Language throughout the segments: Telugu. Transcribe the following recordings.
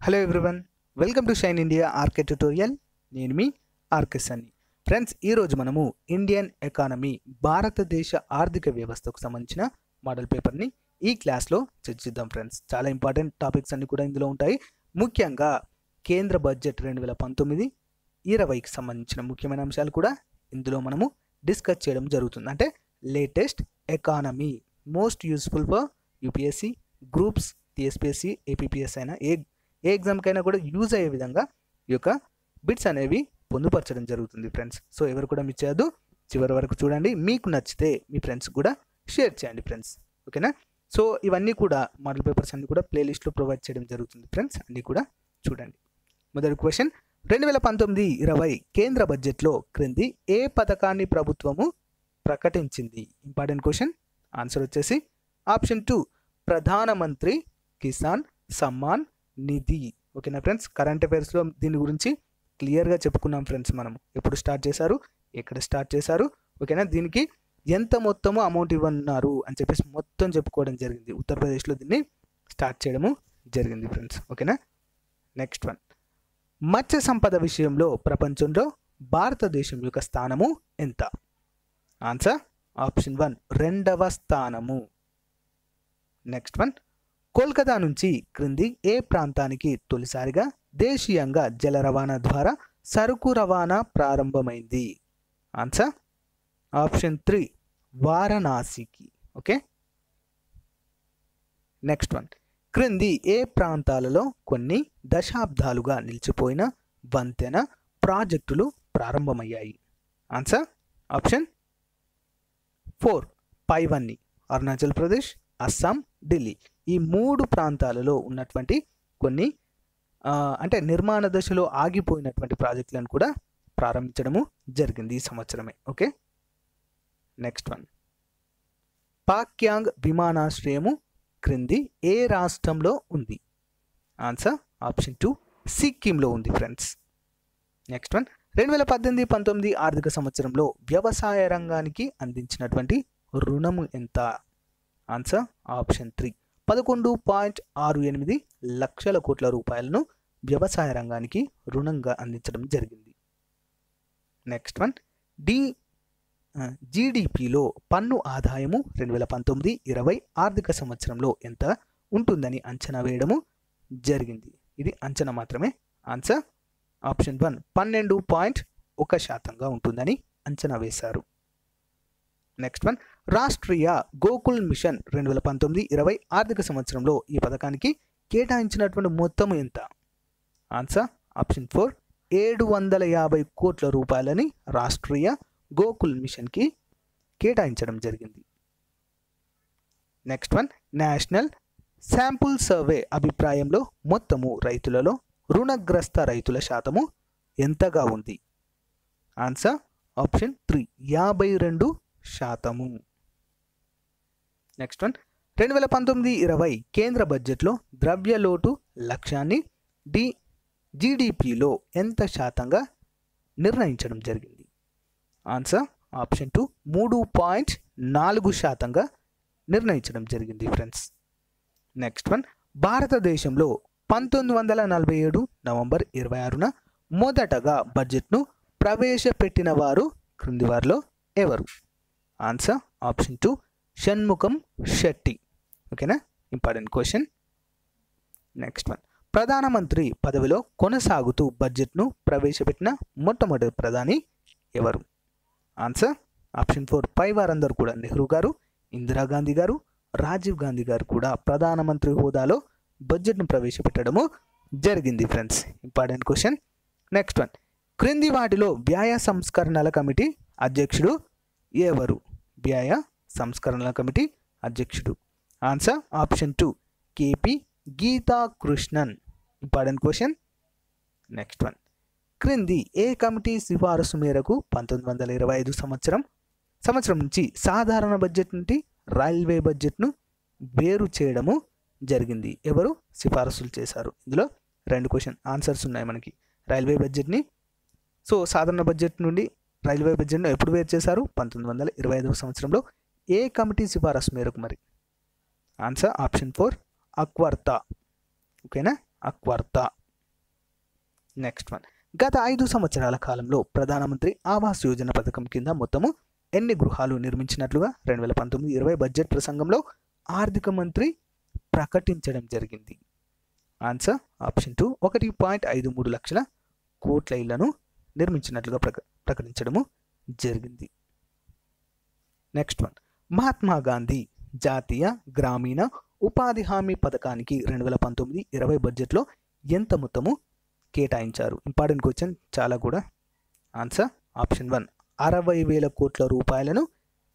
Hello everyone, welcome to Shine India RK tutorial. నేను మీ ఆర్కే సన్ని. ఫ్రెండ్స్, ఈరోజు మనము ఇండియన్ ఎకానమీ, భారతదేశ ఆర్థిక వ్యవస్థకు సంబంధించిన మోడల్ పేపర్ని ఈ క్లాస్లో చర్చిద్దాం. ఫ్రెండ్స్, చాలా ఇంపార్టెంట్ టాపిక్స్ అన్ని కూడా ఇందులో ఉంటాయి. ముఖ్యంగా కేంద్ర బడ్జెట్ 2019-20కి సంబంధించిన ముఖ్యమైన అంశాలు కూడా ఇందులో మనము డిస్కస్ చేయడం జరుగుతుంది. అంటే latest economy, most useful for UPSC, groups, TSPSC, APPS అయినా ఏ ఎగ్జామ్కైనా కూడా యూజ్ అయ్యే విధంగా ఈ యొక్క బిట్స్ అనేవి పొందుపరచడం జరుగుతుంది. ఫ్రెండ్స్, సో ఎవరు కూడా మిస్ చేయొద్దు, చివరి వరకు చూడండి. మీకు నచ్చితే మీ ఫ్రెండ్స్ కూడా షేర్ చేయండి ఫ్రెండ్స్, ఓకేనా? సో ఇవన్నీ కూడా మోడల్ పేపర్స్ అన్ని కూడా ప్లేలిస్ట్లో ప్రొవైడ్ చేయడం జరుగుతుంది. ఫ్రెండ్స్, అన్నీ కూడా చూడండి. మొదటి క్వశ్చన్, 2019-20 కేంద్ర బడ్జెట్లో క్రింది ఏ పథకాన్ని ప్రభుత్వము ప్రకటించింది? Important question. ఆన్సర్ వచ్చేసి ఆప్షన్ 2, ప్రధానమంత్రి కిసాన్ సమ్మాన్ నిధి. ఓకేనా ఫ్రెండ్స్, కరెంట్ అఫైర్స్లో దీని గురించి క్లియర్గా చెప్పుకున్నాం ఫ్రెండ్స్. మనం ఎప్పుడు స్టార్ట్ చేశారు, ఎక్కడ స్టార్ట్ చేశారు, ఓకేనా? దీనికి ఎంత మొత్తము అమౌంట్ ఇవ్వన్నారు అని చెప్పేసి మొత్తం చెప్పుకోవడం జరిగింది. ఉత్తరప్రదేశ్లో దీన్ని స్టార్ట్ చేయడము జరిగింది ఫ్రెండ్స్, ఓకేనా? నెక్స్ట్ వన్, మత్స్య సంపద విషయంలో ప్రపంచంలో భారతదేశం యొక్క స్థానము ఎంత? ఆన్సర్ ఆప్షన్ 1, 2వ స్థానము. నెక్స్ట్ వన్, కోల్కతా నుంచి క్రింది ఏ ప్రాంతానికి తొలిసారిగా దేశీయంగా జల రవాణా ద్వారా సరుకు రవాణా ప్రారంభమైంది? ఆన్సర్ ఆప్షన్ 3, వారణాసికి. ఓకే. నెక్స్ట్ వన్, క్రింది ఏ ప్రాంతాలలో కొన్ని దశాబ్దాలుగా నిలిచిపోయిన వంతెన ప్రాజెక్టులు ప్రారంభమయ్యాయి? ఆన్సర్ ఆప్షన్ 4, పైవన్నీ, అరుణాచల్ ప్రదేశ్, అస్సాం, ఢిల్లీ. ఈ 3 ప్రాంతాలలో ఉన్నటువంటి కొన్ని అంటే నిర్మాణ దశలో ఆగిపోయినటువంటి ప్రాజెక్టులను కూడా ప్రారంభించడము జరిగింది ఈ సంవత్సరమే. ఓకే. నెక్స్ట్ వన్, పాక్యాంగ్ విమానాశ్రయము క్రింది ఏ రాష్ట్రంలో ఉంది? ఆన్సర్ ఆప్షన్ 2, సిక్కింలో ఉంది ఫ్రెండ్స్. నెక్స్ట్ వన్, 2018-19 ఆర్థిక సంవత్సరంలో వ్యవసాయ రంగానికి అందించినటువంటి రుణము ఎంత? ఆన్సర్ ఆప్షన్ 3, 11.68 లక్షల కోట్ల రూపాయలను వ్యవసాయ రంగానికి రుణంగా అందించడం జరిగింది. నెక్స్ట్ వన్, జీడిపిలో పన్ను ఆదాయము 2019-20 ఆర్థిక సంవత్సరంలో ఎంత ఉంటుందని అంచనా వేయడము జరిగింది. ఇది అంచనా మాత్రమే. ఆన్సర్ ఆప్షన్ 1, 12.1% ఉంటుందని అంచనా వేశారు. Next one, Rashtriya Gokul mission 2019-20 ఆర్థిక సంవత్సరంలో ఈ పథకానికి కేటాయించినటువంటి మొత్తం ఎంత? ఆన్సర్ ఆప్షన్ 4, 750 కోట్ల రూపాయలని రాష్ట్రీయ గోకుల్ మిషన్కి కేటాయించడం జరిగింది. Next one, national sample survey అభిప్రాయంలో మొత్తము రైతులలో రుణగ్రస్త రైతుల శాతము ఎంతగా ఉంది? Answer option 3, 52%. నెక్స్ట్ వన్, 2019-20 కేంద్ర బడ్జెట్లో ద్రవ్యలోటు లక్ష్యాన్ని జీడిపిలో ఎంత శాతంగా నిర్ణయించడం జరిగింది? ఆన్సర్ ఆప్షన్ 2, 3.4% నిర్ణయించడం జరిగింది ఫ్రెండ్స్. నెక్స్ట్ వన్, భారతదేశంలో 1947 నవంబర్ 26న మొదటగా బడ్జెట్ను ప్రవేశపెట్టిన వారు క్రింది వారిలో ఎవరు? Answer option 2, Shanmukham Shetty. ఓకేనా, ఇంపార్టెంట్ క్వశ్చన్. నెక్స్ట్ వన్, ప్రధానమంత్రి పదవిలో కొనసాగుతూ బడ్జెట్ను ప్రవేశపెట్టిన మొట్టమొదటి ప్రధాని ఎవరు? ఆన్సర్ ఆప్షన్ 4, పై వారందరూ కూడా నెహ్రూ గారు, ఇందిరాగాంధీ గారు, రాజీవ్ గాంధీ గారు కూడా ప్రధానమంత్రి హోదాలో బడ్జెట్ను ప్రవేశపెట్టడము జరిగింది friends. Important question. Next one, క్రింది వాటిలో వ్యయ సంస్కరణల కమిటీ అధ్యక్షుడు ఎవరు? వ్యయ సంస్కరణల కమిటీ అధ్యక్షుడు. Answer option 2, KP Geetha Krishnan. Important question. Next one, క్రింది ఏ కమిటీ సిఫారసు మేరకు 1925 సంవత్సరం నుంచి సాధారణ బడ్జెట్ నుండి రైల్వే బడ్జెట్ను వేరు చేయడము జరిగింది? ఎవరు సిఫారసులు చేశారు? ఇందులో 2 క్వశ్చన్ ఆన్సర్స్ ఉన్నాయి మనకి. రైల్వే బడ్జెట్ని, సో సాధారణ బడ్జెట్ నుండి రైల్వే బడ్జెట్ను ఎప్పుడు వేరు చేశారు? 1925 సంవత్సరంలో. ఏ కమిటీ సిఫారసు మేరకు మరి? Answer option 4, అక్వర్తా. ఓకేనా, అక్వర్తా. నెక్స్ట్ వన్, గత 5 సంవత్సరాల కాలంలో ప్రధానమంత్రి ఆవాస్ యోజన పథకం కింద మొత్తము ఎన్ని గృహాలు నిర్మించినట్లుగా 2019-20 బడ్జెట్ ప్రసంగంలో ఆర్థిక మంత్రి ప్రకటించడం జరిగింది? ఆన్సర్ ఆప్షన్ 2, 1.53 లక్షల కోట్ల ఇళ్లను నిర్మించినట్లుగా ప్రకటించడము జరిగింది. నెక్స్ట్ వన్, మహాత్మా గాంధీ జాతీయ గ్రామీణ ఉపాధి హామీ పథకానికి 2019-20 బడ్జెట్లో ఎంత మొత్తము కేటాయించారు? ఇంపార్టెంట్ క్వశ్చన్ చాలా కూడా. ఆన్సర్ ఆప్షన్ 1, 60,000 కోట్ల రూపాయలను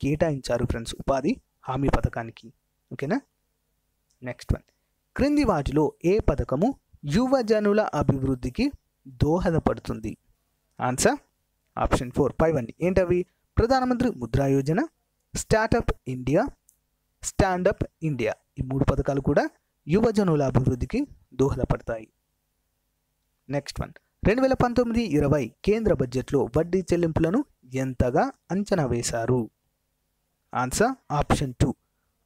కేటాయించారు ఫ్రెండ్స్ ఉపాధి హామీ పథకానికి. ఓకేనా. నెక్స్ట్ వన్, క్రింది వాటిలో ఏ పథకము యువజనుల అభివృద్ధికి దోహదపడుతుంది? ఆన్సర్ ఆప్షన్ 4, పైవన్నీ ఏంటవి? Pradhan Mantri Mudra Yojana, startup India, standup India. ఈ 3 పథకాలు కూడా యువజనుల అభివృద్ధికి దోహదపడతాయి. నెక్స్ట్ వన్, 2019-20 కేంద్ర బడ్జెట్లో వడ్డీ చెల్లింపులను ఎంతగా అంచనా వేశారు? ఆన్సర్ ఆప్షన్ 2,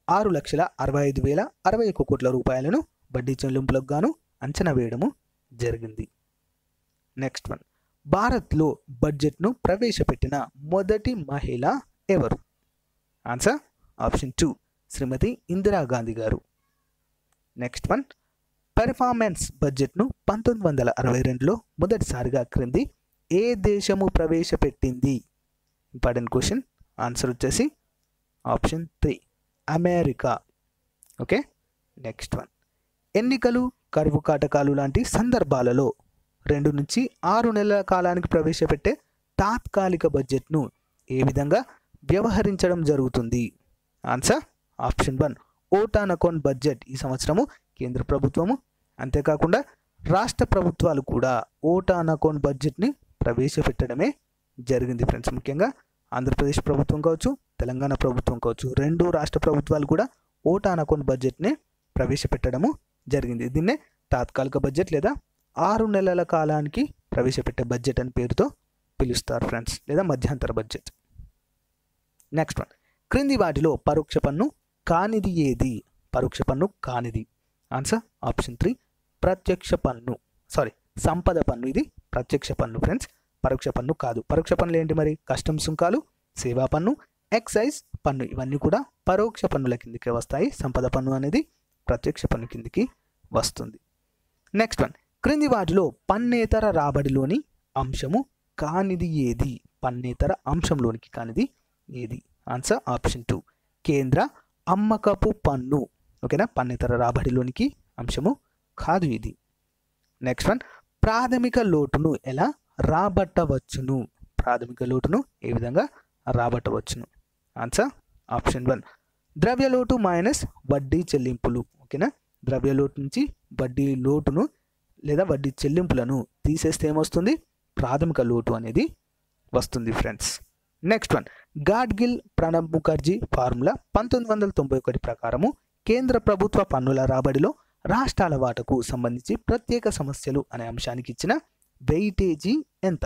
6,65,061 కోట్ల రూపాయలను వడ్డీ చెల్లింపులకు గాను అంచనా వేయడము జరిగింది. నెక్స్ట్ వన్, భారత్లో బడ్జెట్ను ప్రవేశపెట్టిన మొదటి మహిళ ఎవరు? ఆన్సర్ ఆప్షన్ 2, శ్రీమతి ఇందిరాగాంధీ గారు. నెక్స్ట్ వన్, పెర్ఫార్మెన్స్ బడ్జెట్ను 1962లో మొదటిసారిగా క్రింది ఏ దేశము ప్రవేశపెట్టింది? Important question. ఆన్సర్ వచ్చేసి option 3, America. Okay. Next one, ఎన్నికలు, కరువు కాటకాలు లాంటి సందర్భాలలో 2 నుంచి 6 నెలల కాలానికి ప్రవేశపెట్టే తాత్కాలిక బడ్జెట్ను ఏ విధంగా వ్యవహరించడం జరుగుతుంది? Answer option 1, vote on account budget. ఈ సంవత్సరము కేంద్ర ప్రభుత్వము అంతేకాకుండా రాష్ట్ర ప్రభుత్వాలు కూడా ఓటాన్ అకౌంట్ బడ్జెట్ని ప్రవేశపెట్టడమే జరిగింది ఫ్రెండ్స్. ముఖ్యంగా ఆంధ్రప్రదేశ్ ప్రభుత్వం కావచ్చు, తెలంగాణ ప్రభుత్వం కావచ్చు, 2 రాష్ట్ర ప్రభుత్వాలు కూడా ఓటాన్ అకౌంట్ బడ్జెట్ని ప్రవేశపెట్టడము జరిగింది. దీన్నే తాత్కాలిక బడ్జెట్ లేదా 6 నెలల కాలానికి ప్రవేశపెట్టే బడ్జెట్ అని పేరుతో పిలుస్తారు ఫ్రెండ్స్, లేదా మధ్యంతర బడ్జెట్. నెక్స్ట్ వన్, క్రింది వాటిలో పరోక్ష పన్ను కానిది ఏది? పరోక్ష పన్ను కానిది. ఆన్సర్ ఆప్షన్ 3, ప్రత్యక్ష పన్ను. సంపద పన్ను. ఇది ప్రత్యక్ష పన్ను ఫ్రెండ్స్, పరోక్ష పన్ను కాదు. పరోక్ష పన్నులు ఏంటి మరి? కస్టమ్స్ సుంకాలు, సేవా పన్ను, ఎక్సైజ్ పన్ను. ఇవన్నీ కూడా పరోక్ష పన్నుల కిందికి వస్తాయి. సంపద పన్ను అనేది ప్రత్యక్ష పన్ను కిందికి వస్తుంది. నెక్స్ట్ వన్, క్రింది వాటిలో పన్నేతర రాబడిలోని అంశము కానిది ఏది? పన్నేతర అంశంలోనికి కానిది ఏది? ఆన్సర్ ఆప్షన్ 2, కేంద్ర అమ్మకపు పన్ను. ఓకేనా. పన్నేతర రాబడిలోనికి అంశము కాదు ఇది. నెక్స్ట్ వన్, ప్రాథమిక లోటును ఎలా రాబట్టవచ్చును? ప్రాథమిక లోటును ఏ విధంగా రాబట్టవచ్చును? ఆన్సర్ ఆప్షన్ 1, ద్రవ్య లోటు మైనస్ వడ్డీ చెల్లింపులు. ఓకేనా. ద్రవ్య లోటు నుంచి వడ్డీ లోటును లేదా వడ్డీ చెల్లింపులను తీసేస్తే ఏమొస్తుంది? ప్రాథమిక లోటు అనేది వస్తుంది friends. Next one, Gadgil Pranab Mukherjee formula 1991 ప్రకారము కేంద్ర ప్రభుత్వ పన్నుల రాబడిలో రాష్ట్రాల వాటకు సంబంధించి ప్రత్యేక సమస్యలు అనే అంశానికి ఇచ్చిన వెయిటేజీ ఎంత?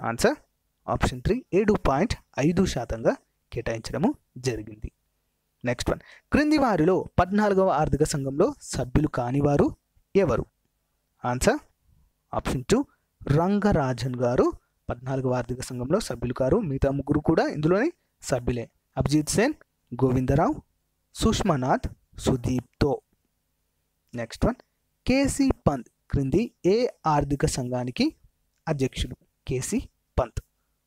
ఆన్సర్ ఆప్షన్ 3, 7.5%గా కేటాయించడము జరిగింది. నెక్స్ట్ వన్, క్రింది వారిలో 14వ ఆర్థిక సంఘంలో సభ్యులు కానివారు ఎవరు? ఆన్సర్ ఆప్షన్ 2, రంగరాజన్ గారు 14వ ఆర్థిక సంఘంలో సభ్యులు కారు. మిగతా 3 కూడా ఇందులోని సభ్యులే. Abhijit Sen, Govindarao, Sushmanath, Sudipto. Next one, K C Pant క్రింది ఏ ఆర్థిక సంఘానికి అధ్యక్షుడు? కేసీ పంత్.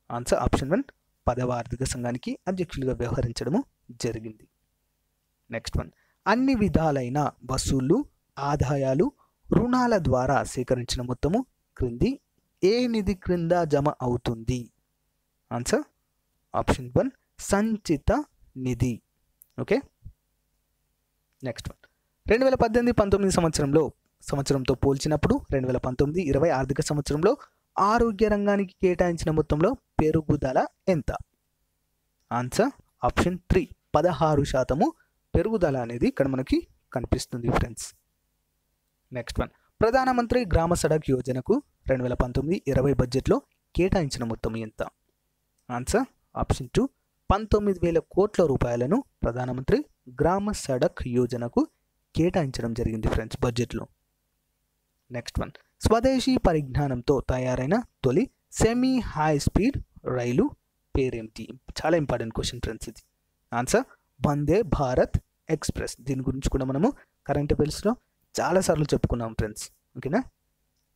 ఆన్సర్ ఆప్షన్ 1, 10వ ఆర్థిక సంఘానికి అధ్యక్షులుగా వ్యవహరించడము జరిగింది. నెక్స్ట్ వన్, అన్ని విధాలైన వసూళ్లు, ఆదాయాలు, రుణాల ద్వారా సేకరించిన మొత్తము క్రింది ఏ నిధి క్రింద జమ అవుతుంది? ఆన్సర్ ఆప్షన్ 1, సంచిత నిధి. ఓకే. నెక్స్ట్ వన్, 2018-19 సంవత్సరంతో పోల్చినప్పుడు 2019-20 ఆర్థిక సంవత్సరంలో ఆరోగ్య రంగానికి కేటాయించిన మొత్తంలో పెరుగుదల ఎంత? ఆన్సర్ ఆప్షన్ 3, 16% పెరుగుదల అనేది ఇక్కడ మనకి కనిపిస్తుంది ఫ్రెండ్స్. నెక్స్ట్ వన్, ప్రధానమంత్రి గ్రామ సడక్ యోజనకు 2019-20 బడ్జెట్లో కేటాయించిన మొత్తం ఎంత? ఆన్సర్ ఆప్షన్ 2, 19,000 కోట్ల రూపాయలను ప్రధానమంత్రి గ్రామ సడక్ యోజనకు కేటాయించడం జరిగింది ఫ్రెండ్స్ బడ్జెట్లో. నెక్స్ట్ వన్, స్వదేశీ పరిజ్ఞానంతో తయారైన తొలి సెమీ హై స్పీడ్ రైలు పేరేమిటి? చాలా ఇంపార్టెంట్ క్వశ్చన్ ఫ్రెండ్స్ ఇది. Answer Vande Bharat express. దీని గురించి కూడా మనము కరెంట్ అఫైర్స్లో చాలాసార్లు చెప్పుకున్నాం ఫ్రెండ్స్. ఓకేనా.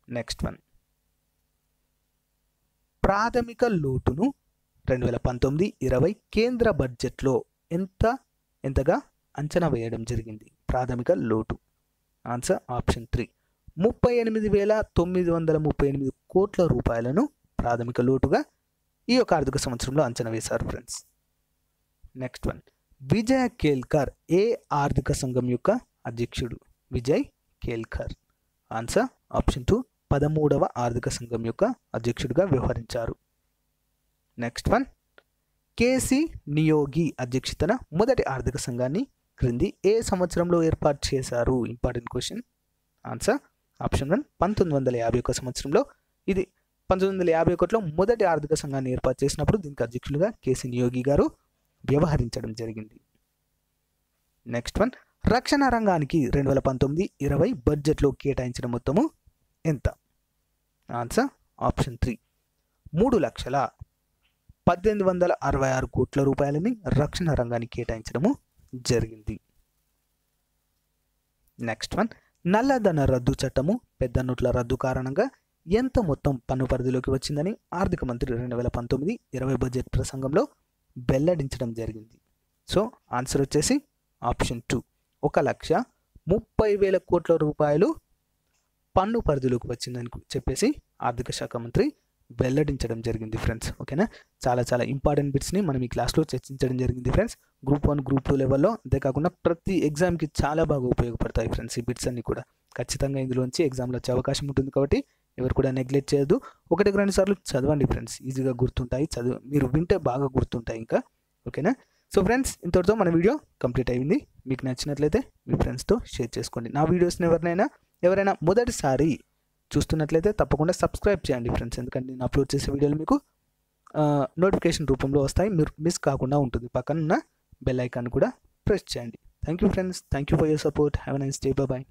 నెక్స్ట్ వన్, ప్రాథమిక లోటును 2019-20 కేంద్ర బడ్జెట్లో ఎంతగా అంచనా వేయడం జరిగింది? ప్రాథమిక లోటు. ఆన్సర్ ఆప్షన్ 3, 38,938 కోట్ల రూపాయలను ప్రాథమిక లోటుగా ఈ యొక్క ఆర్థిక సంవత్సరంలో అంచనా వేశారు friends. Next one, Vijay Kelkar ఏ ఆర్థిక సంఘం యొక్క అధ్యక్షుడు? విజయ్ కేల్కర్. ఆన్సర్ ఆప్షన్ 2, 13వ ఆర్థిక సంఘం యొక్క అధ్యక్షుడిగా వ్యవహరించారు. నెక్స్ట్ వన్, కేసీ నియోగి అధ్యక్షతన మొదటి ఆర్థిక సంఘాన్ని క్రింది ఏ సంవత్సరంలో ఏర్పాటు చేశారు? Important question. ఆన్సర్ ఆప్షన్ 1, 1951 సంవత్సరంలో. ఇది 1951లో మొదటి ఆర్థిక సంఘాన్ని ఏర్పాటు చేసినప్పుడు దీనికి అధ్యక్షులుగా కేసీ నియోగి గారు వ్యవహరించడం జరిగింది. నెక్స్ట్ వన్, రక్షణ రంగానికి 2019-20 బడ్జెట్లో కేటాయించిన మొత్తము ఎంత? ఆన్సర్ ఆప్షన్ 3, 3,18,66 కోట్ల రూపాయలని రక్షణ రంగానికి కేటాయించడము జరిగింది. నెక్స్ట్ వన్, నల్లధన రద్దు చట్టము పెద్ద నోట్ల రద్దు కారణంగా ఎంత మొత్తం పన్ను పరిధిలోకి వచ్చిందని ఆర్థిక మంత్రి 2019-20 బడ్జెట్ ప్రసంగంలో వెల్లడించడం జరిగింది? సో ఆన్సర్ వచ్చేసి ఆప్షన్ 2, 1,30,000 కోట్ల రూపాయలు పన్ను పరిధిలోకి వచ్చిందని చెప్పేసి ఆర్థిక శాఖ మంత్రి వెల్లడించడం జరిగింది ఫ్రెండ్స్. ఓకేనా. చాలా ఇంపార్టెంట్ బిట్స్ని మనం ఈ క్లాస్లో చర్చించడం జరిగింది ఫ్రెండ్స్. గ్రూప్ 1, గ్రూప్ 2 లెవెల్లో, అంతేకాకుండా ప్రతి ఎగ్జామ్కి చాలా బాగా ఉపయోగపడతాయి ఫ్రెండ్స్ ఈ బిట్స్ అన్ని కూడా. ఖచ్చితంగా ఇందులోంచి ఎగ్జామ్లో వచ్చే అవకాశం ఉంటుంది కాబట్టి ఎవరు కూడా నెగ్లెక్ట్ చేయొద్దు. 1-2 సార్లు చదవండి ఫ్రెండ్స్, ఈజీగా గుర్తుంటాయి. మీరు వింటే బాగా గుర్తుంటాయి ఇంకా. ఓకేనా. సో ఫ్రెండ్స్, ఇంతటితో మన వీడియో కంప్లీట్ అయింది. మీకు నచ్చినట్లయితే మీ ఫ్రెండ్స్తో షేర్ చేసుకోండి. నా వీడియోస్ని ఎవరైనా మొదటిసారి చూస్తున్నట్లయితే తప్పకుండా సబ్స్క్రైబ్ చేయండి ఫ్రెండ్స్. ఎందుకంటే నేను అప్లోడ్ చేసే వీడియోలు మీకు నోటిఫికేషన్ రూపంలో వస్తాయి. మీరు మిస్ కాకుండా ఉంటుంది. పక్కన ఉన్న బెల్ ఐకాన్ కూడా ప్రెస్ చేయండి. Thank you friends. Thank you for your support. Have a nice day. Bye.